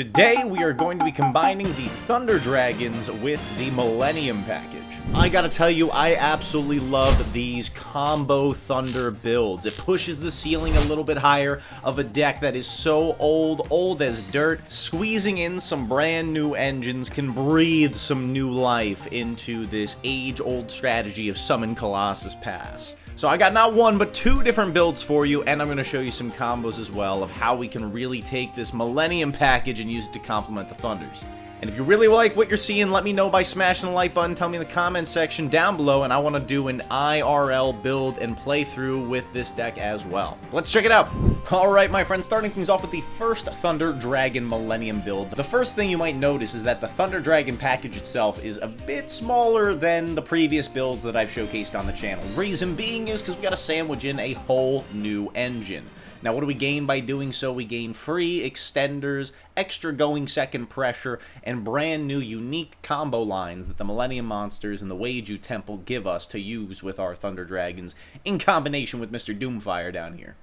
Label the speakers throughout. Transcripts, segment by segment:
Speaker 1: Today we are going to be combining the Thunder Dragons with the Millennium package. I gotta tell you, I absolutely love these combo Thunder builds. It pushes the ceiling a little bit higher of a deck that is so old as dirt. Squeezing in some brand new engines can breathe some new life into this age-old strategy of Summon Colossus Pass. So I got not one, but two different builds for you, and I'm going to show you some combos as well of how we can really take this Millennium package and use it to complement the Thunders. And if you really like what you're seeing, let me know by smashing the like button, tell me in the comments section down below, and I want to do an IRL build and playthrough with this deck as well. Let's check it out! Alright my friends, starting things off with the first Thunder Dragon Millennium build. The first thing you might notice is that the Thunder Dragon package itself is a bit smaller than the previous builds that I've showcased on the channel. Reason being is because we got to sandwich in a whole new engine. Now, what do we gain by doing so? We gain free extenders, extra going second pressure, and brand new unique combo lines that the Millennium Monsters and the yugioh Temple give us to use with our Thunder Dragons in combination with Mr. Doomfire down here.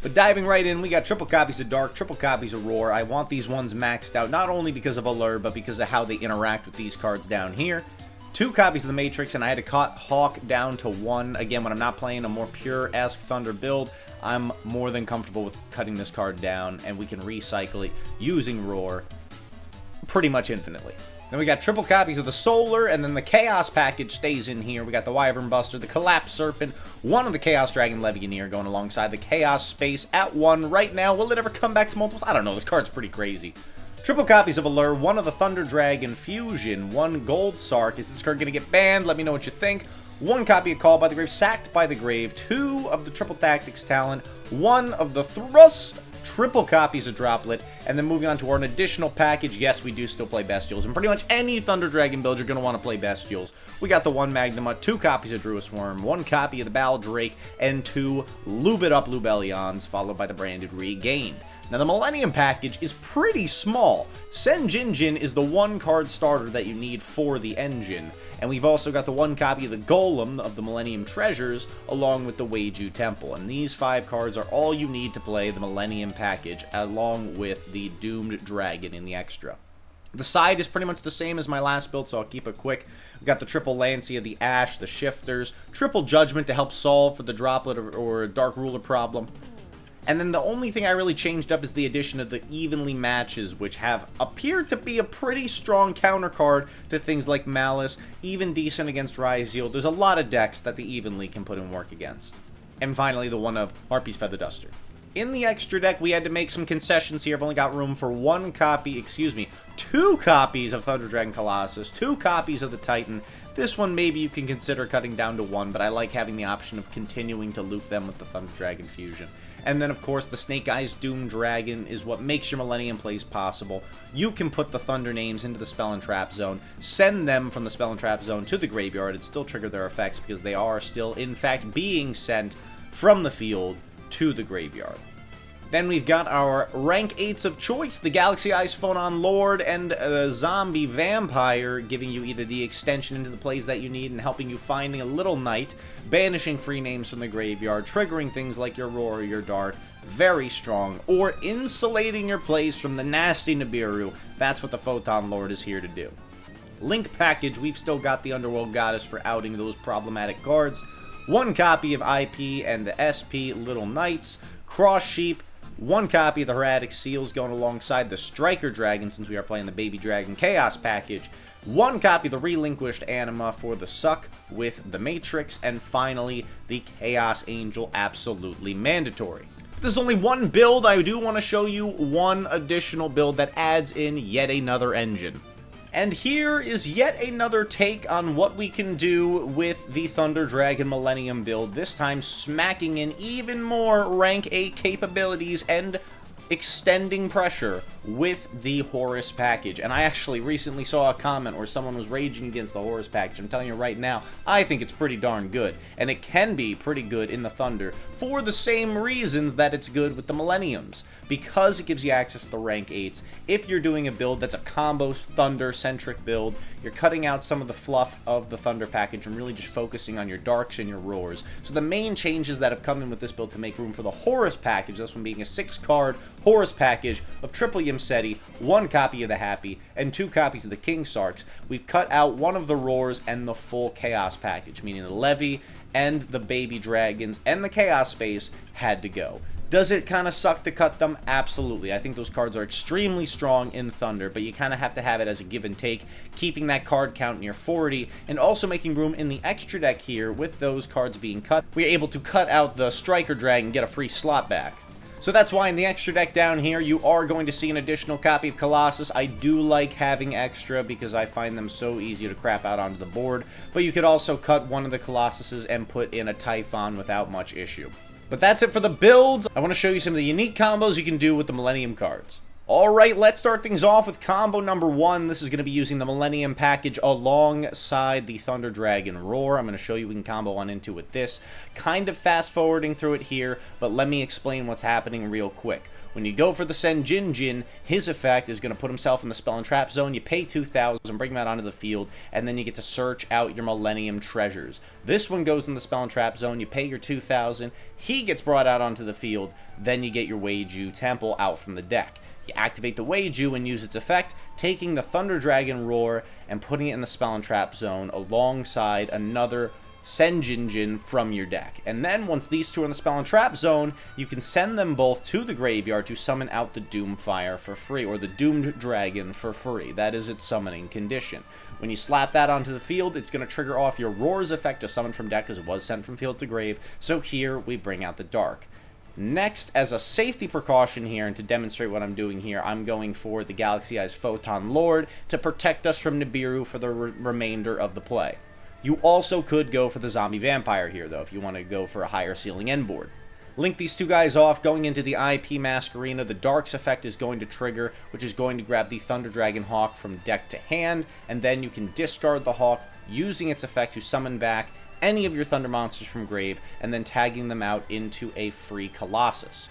Speaker 1: But diving right in, we got triple copies of Dark, triple copies of Roar. I want these ones maxed out not only because of Allure, but because of how they interact with these cards down here. 2 copies of the Matrix, and I had to cut Hawk down to 1. Again, when I'm not playing a more pure-esque Thunder build, I'm more than comfortable with cutting this card down, and we can recycle it using Roar pretty much infinitely. Then we got triple copies of the Solar, and then the Chaos package stays in here. We got the Wyvern Buster, the Collapse Serpent, one of the Chaos Dragon Legionnaire going alongside the Chaos Space at 1 right now. Will it ever come back to multiples? I don't know. This card's pretty crazy. Triple copies of Allure, one of the Thunder Dragon Fusion, 1 Gold Sark. Is this card going to get banned? Let me know what you think. 1 copy of Called by the Grave, Sacked by the Grave, 2 of the Triple Tactics Talent, 1 of the Thrust, triple copies of Droplet, and then moving on to our additional package. Yes, we do still play Bestials, and pretty much any Thunder Dragon build you're going to want to play Bestials. We got the 1 Magnamut, 2 copies of Druis Worm, 1 copy of the Baldrake, and 2 Lube It Up Lubellions, followed by the branded Regained. Now, the Millennium package is pretty small. Sen Jinjin is the 1 card starter that you need for the engine. And we've also got the 1 copy of the Golem of the Millennium Treasures, along with the yugioh Temple. And these 5 cards are all you need to play the Millennium package, along with the Doomed Dragon in the extra. The side is pretty much the same as my last build, so I'll keep it quick. We've got the triple Lancia, the Ash, the Shifters, triple Judgment to help solve for the Droplet or Dark Ruler problem. And then the only thing I really changed up is the addition of the Evenly Matches, which have appeared to be a pretty strong counter card to things like Malice, even decent against Ryzeal. There's a lot of decks that the Evenly can put in work against. And finally, the one of Harpy's Feather Duster. In the extra deck, we had to make some concessions here. I've only got room for 2 copies of Thunder Dragon Colossus, 2 copies of the Titan. This one maybe you can consider cutting down to 1, but I like having the option of continuing to loop them with the Thunder Dragon Fusion. And then, of course, the Snake Eyes Doom Dragon is what makes your Millennium plays possible. You can put the Thunder names into the Spell and Trap Zone, send them from the Spell and Trap Zone to the graveyard, and still trigger their effects because they are still, in fact, being sent from the field to the graveyard. Then we've got our rank 8s of choice, the Galaxy Eyes Phonon Lord and the Zombie Vampire, giving you either the extension into the plays that you need and helping you finding a little Knight, banishing free names from the graveyard, triggering things like your Roar or your Dark, very strong, or insulating your plays from the nasty Nibiru. That's what the Photon Lord is here to do. Link package, we've still got the Underworld Goddess for outing those problematic cards, 1 copy of IP and the SP Little Knights, Cross Sheep, 1 copy of the Hermetic Seals going alongside the Striker Dragon, since we are playing the Baby Dragon Chaos package, 1 copy of the Relinquished Anima for the Suck with the Matrix, and finally, the Chaos Angel, absolutely mandatory. This is only 1 build. I do want to show you 1 additional build that adds in yet another engine. And here is yet another take on what we can do with the Thunder Dragon Millennium build, this time smacking in even more rank 8 capabilities and extending pressure with the Horus package. And I actually recently saw a comment where someone was raging against the Horus package. I'm telling you right now, I think it's pretty darn good. And it can be pretty good in the Thunder for the same reasons that it's good with the Millenniums. Because it gives you access to the rank 8s. If you're doing a build that's a combo Thunder-centric build, you're cutting out some of the fluff of the Thunder package and really just focusing on your Darks and your Roars. So the main changes that have come in with this build to make room for the Horus package, this one being a 6-card Horus package of triple William Seti, 1 copy of the Happy, and 2 copies of the King Sarks. We've cut out one of the Roars and the full Chaos package, meaning the Levy and the Baby Dragons and the Chaos Space had to go. Does it kind of suck to cut them? Absolutely. I think those cards are extremely strong in Thunder, but you kind of have to have it as a give and take, keeping that card count near 40, and also making room in the extra deck here with those cards being cut. We're able to cut out the Striker Dragon, get a free slot back. So that's why in the extra deck down here, you are going to see an additional copy of Colossus. I do like having extra because I find them so easy to crap out onto the board, but you could also cut one of the Colossuses and put in a Typhon without much issue. But that's it for the builds. I want to show you some of the unique combos you can do with the Millennium cards. Alright, let's start things off with combo number 1. This is going to be using the Millennium package alongside the Thunder Dragon Roar. I'm going to show you we can combo on into with this. Kind of fast forwarding through it here, but let me explain what's happening real quick. When you go for the Senjinjin, his effect is going to put himself in the Spell and Trap Zone. You pay 2,000, bring him out onto the field, and then you get to search out your Millennium treasures. This one goes in the Spell and Trap Zone. You pay your 2,000. He gets brought out onto the field. Then you get your Yugioh Temple out from the deck. You activate the Yugioh and use its effect, taking the Thunder Dragon Roar and putting it in the Spell and Trap Zone alongside another Senjinjin from your deck. And then once these two are in the Spell and Trap Zone, you can send them both to the graveyard to summon out the Doomfire for free, or the Doomed Dragon for free. That is its summoning condition. When you slap that onto the field, it's going to trigger off your Roar's effect to summon from deck, as it was sent from field to grave. So here we bring out the Dark. Next, as a safety precaution here, and to demonstrate what I'm doing here, I'm going for the Galaxy Eyes Photon Lord to protect us from Nibiru for the remainder of the play. You also could go for the Zombie Vampire here, though, if you want to go for a higher ceiling end board. Link these two guys off. Going into the IP Mask Arena, the Dark's effect is going to trigger, which is going to grab the Thunder Dragon Hawk from deck to hand, and then you can discard the Hawk using its effect to summon back any of your Thunder monsters from grave, and then tagging them out into a free Colossus.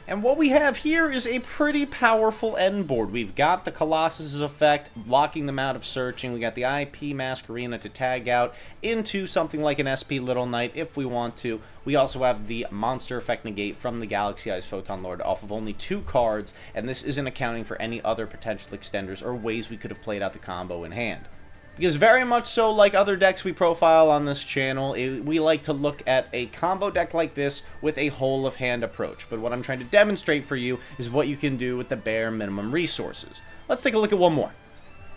Speaker 1: And what we have here is a pretty powerful end board. We've got the Colossus' effect, blocking them out of searching. We got the IP Mask Arena to tag out into something like an SP Little Knight if we want to. We also have the Monster Effect Negate from the Galaxy Eyes Photon Lord off of only 2 cards, and this isn't accounting for any other potential extenders or ways we could have played out the combo in hand. Because very much so, like other decks we profile on this channel, we like to look at a combo deck like this with a whole of hand approach. But what I'm trying to demonstrate for you is what you can do with the bare minimum resources. Let's take a look at one more.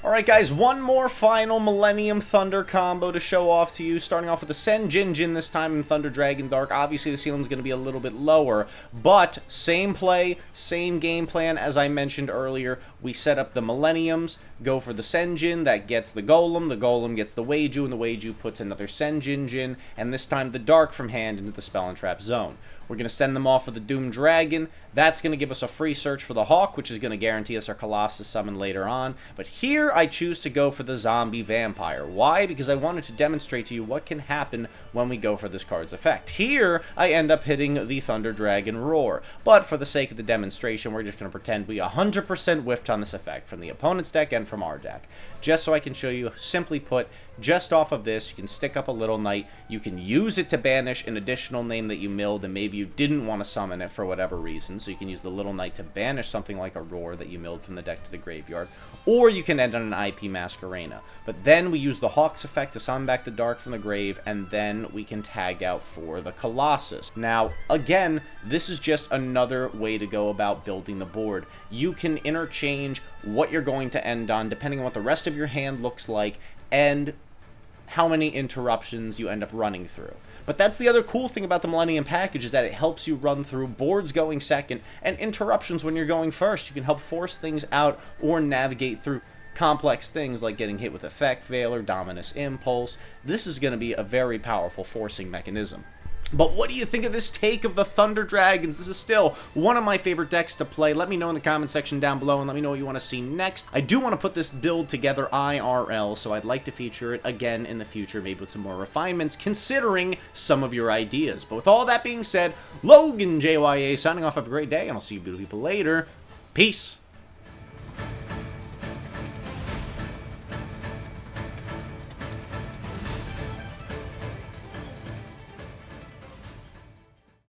Speaker 1: Alright guys, one more final Millennium Thunder combo to show off to you, starting off with the Senjinjin this time in Thunder Dragon Dark. Obviously the ceiling's going to be a little bit lower, but same play, same game plan as I mentioned earlier. We set up the Millenniums, go for the Senjin, that gets the Golem gets the Yugioh, and the Yugioh puts another Senjinjin, and this time the Dark from hand into the Spell and Trap Zone. We're going to send them off with the Doom Dragon. That's going to give us a free search for the Hawk, which is going to guarantee us our Colossus summon later on. But here I choose to go for the Zombie Vampire. Why? Because I wanted to demonstrate to you what can happen when we go for this card's effect. Here, I end up hitting the Thunder Dragon Roar. But for the sake of the demonstration, we're just going to pretend we 100% whiffed on this effect from the opponent's deck and from our deck. Just so I can show you, simply put, just off of this, you can stick up a Little Knight. You can use it to banish an additional name that you milled, and maybe you didn't want to summon it for whatever reason. So you can use the Little Knight to banish something like a Roar that you milled from the deck to the graveyard. Or you can end on an IP Mask Arena. But then we use the Hawk's effect to summon back the Dark from the grave, and then we can tag out for the Colossus. Now, again, this is just another way to go about building the board. You can interchange what you're going to end on, depending on what the rest of your hand looks like, and how many interruptions you end up running through. But that's the other cool thing about the Millennium package, is that it helps you run through boards going second and interruptions when you're going first. You can help force things out or navigate through complex things like getting hit with Effect Veil or Dominus Impulse. This is going to be a very powerful forcing mechanism. But what do you think of this take of the Thunder Dragons? This is still one of my favorite decks to play. Let me know in the comment section down below, and let me know what you want to see next. I do want to put this build together IRL, so I'd like to feature it again in the future, maybe with some more refinements, considering some of your ideas. But with all that being said, Logan JYA signing off. Have a great day, and I'll see you beautiful people later. Peace.